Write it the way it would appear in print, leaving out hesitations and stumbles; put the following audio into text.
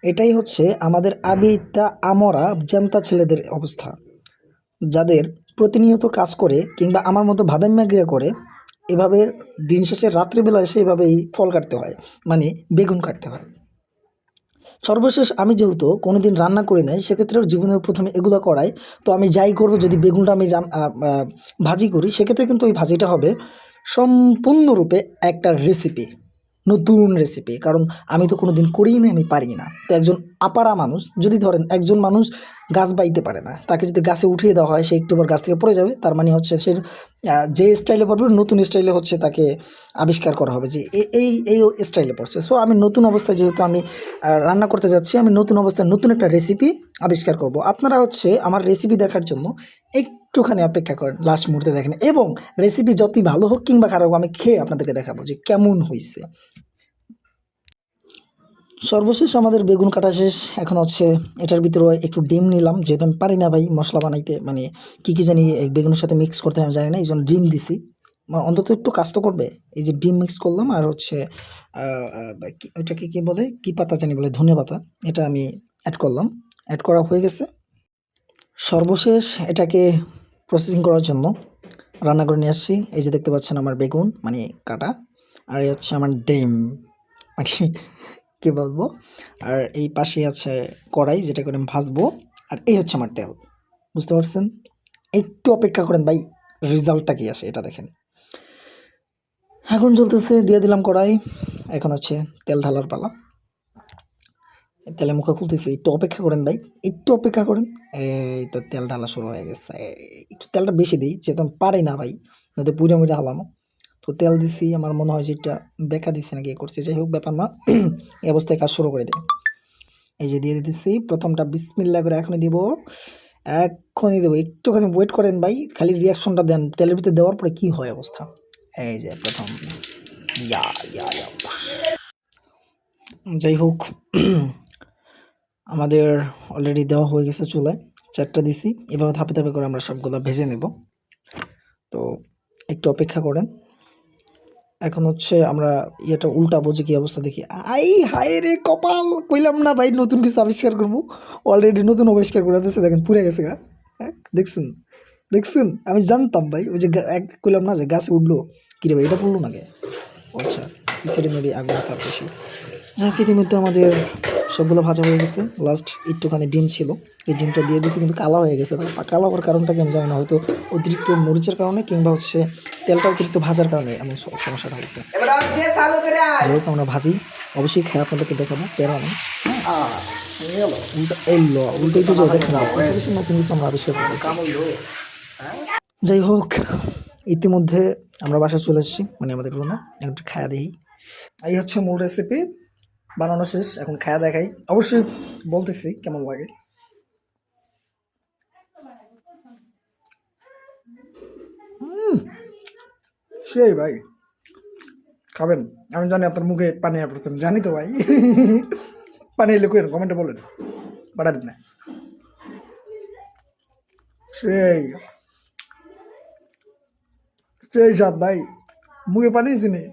এটাই হচ্ছে আমাদের আবিতা আমরা জান্তা ছেলেদের অবস্থা, যাদের প্রতিনিয়ত কাজ করে কিংবা আমার মতো ভাদাইম্যাগিরা করে এভাবে দিন শেষে রাত্রিবেলা এসে এভাবেই ফল কাটতে হয়, মানে বেগুন কাটতে হয়। সর্বশেষ আমি যেহেতু কোনোদিন রান্না করি নাই, সেক্ষেত্রে জীবনের প্রথমে এগুলো করাই। তো আমি যাই করব, যদি বেগুনটা আমি ভাজি করি, সেক্ষেত্রে কিন্তু ওই ভাজিটা হবে সম্পূর্ণরূপে একটা রেসিপি, নতুন রেসিপি। কারণ আমি তো কোনোদিন করিই না, আমি পারি না। তো একজন আপারা মানুষ, যদি ধরেন একজন মানুষ গাছ বাইতে পারে না, তাকে যদি গাছে উঠিয়ে দেওয়া হয়, সে একটু পর গাছ থেকে পড়ে যাবে। তার মানে হচ্ছে সে যে স্টাইলে পড়বে, নতুন স্টাইলে হচ্ছে তাকে আবিষ্কার করা হবে যে এই স্টাইলে পড়ছে। সো আমি নতুন অবস্থায়, যেহেতু আমি রান্না করতে যাচ্ছি, আমি নতুন অবস্থায় নতুন একটা রেসিপি আবিষ্কার করব। আপনারা হচ্ছে আমার রেসিপি দেখার জন্য একটুখানি অপেক্ষা করেন, লাস্ট মুহূর্তে দেখেন। এবং রেসিপি যতই ভালো হোক কিংবা খারাপ হোক, আমি খেয়ে আপনাদেরকে দেখাবো যে কেমন হয়েছে। সর্বশেষ আমাদের বেগুন কাটা শেষ। এখন হচ্ছে এটার ভিতরে একটু ডিম নিলাম, যেহেতু আমি পারি না ভাই মশলা বানাইতে, মানে কী জানি এই বেগুনের সাথে মিক্স করতে আমি জানি না, এই জন্য ডিম দিছি। অন্তত একটু কাজ তো করবে। এই যে ডিম মিক্স করলাম, আর হচ্ছে ওইটাকে কী বলে, কী পাতা জানি বলে, ধনে পাতা, এটা আমি অ্যাড করলাম। অ্যাড করা হয়ে গেছে। সর্বশেষ এটাকে প্রসেসিং করার জন্য রান্না করে নিয়ে আসছি। এই যে দেখতে পাচ্ছেন আমার বেগুন মানে কাটা, আর এই হচ্ছে আমার ডিম, মানে কী বলবো। আর এই পাশে আছে কড়াই, যেটা করে আমি ভাজবো। আর এই হচ্ছে আমার তেল, বুঝতে পারছেন। একটু অপেক্ষা করেন ভাই, রেজাল্টটা কি আসে এটা দেখেন। এখন চলতেছে, দিয়ে দিলাম কড়াই। এখন হচ্ছে তেল ঢালার পালা। তেলের মুখে খুলতেছি, একটু অপেক্ষা করেন ভাই, একটু অপেক্ষা করেন। এই তো তেল ঢালা শুরু হয়ে গেছে। একটু তেলটা বেশি দিই, যেহেতু আমি পারি না ভাই, নয়তো পুইরা মুইরা হালামো। তো তেল দিছি, আমার মনে হয় যে এটা বেঁকা দিছি নাকি করছি, যাই হোক ব্যাপার না। এই অবস্থায় কাজ শুরু করে দিই। এই যে দিয়ে দিতেছি প্রথমটা, বিসমিল্লাহ করে এখনই দিব, এক্ষুনি দেবো। একটুখানি ওয়েট করেন ভাই, খালি রিয়াকশনটা দেন তেলের ভিতরে দেওয়ার পরে কি হয় অবস্থা। এই যে প্রথম, ইয়া ইয়া ইয়া। যাই হোক, আমাদের অলরেডি দেওয়া হয়ে গেছে চুলায়, চারটা দিছি। এভাবে ধাপে ধাপে করে আমরা সবগুলো ভেজে নেব। তো একটু অপেক্ষা করেন। এখন হচ্ছে আমরা ইয়েটা উল্টাবো, যে কি অবস্থা দেখি। আই হায় রে কপাল, কইলাম না ভাই নতুন কিছু আবিষ্কার করবো। অলরেডি নতুন আবিষ্কার করে ফেলছে, দেখেন পুড়ে গেছে গা। হ্যাঁ দেখছেন, দেখছেন, আমি জানতাম ভাই, ওই যে এক কইলাম না যে গাছে উঠলো, কিরে ভাই এটা পড়লো নাকি। আচ্ছা, এই সাইডে মেবি আগুন তাপ বেশি। যাক, ইতিমধ্যে আমাদের সবগুলো ভাজা হয়ে গেছে। লাস্ট একটুখানি ডিম ছিল, এই ডিমটা দিয়ে দিয়েছি, কিন্তু কালো হয়ে গেছে। কালো হওয়ার কারণটা কি আমি জানি না, হয়তো অতিরিক্ত মরিচের কারণে কিংবা হচ্ছে তেলটা অতিরিক্ত ভাজার কারণে এমন সমস্যাটা হয়েছে। যাই হোক, আমরা ভাজি অবশ্যই খেয়ে আপনাদেরকে দেখাবো, প্যারা নেই। উল্টোই তো দেখছেন, নতুন কিছু আমরা আবিষ্কার করতেছি। যাই হোক, ইতিমধ্যে আমরা বাসায় চলে এসেছি, মানে আমাদের রুমে। একটু খায়া দিই। এই হচ্ছে মূল রেসিপি, বানানো শেষ, এখন খায়া দেখাই। অবশ্যই বলতেছি কেমন লাগে। সেই ভাই, খাবেন, আমি জানি আপনার মুখে পানি পড়ছেন, জানি তো ভাই। পানি এলে কেন কমেন্টে বলেন, পাঠা দিন না। সেই সেই স্বাদ ভাই, মুখে পানি চিনি।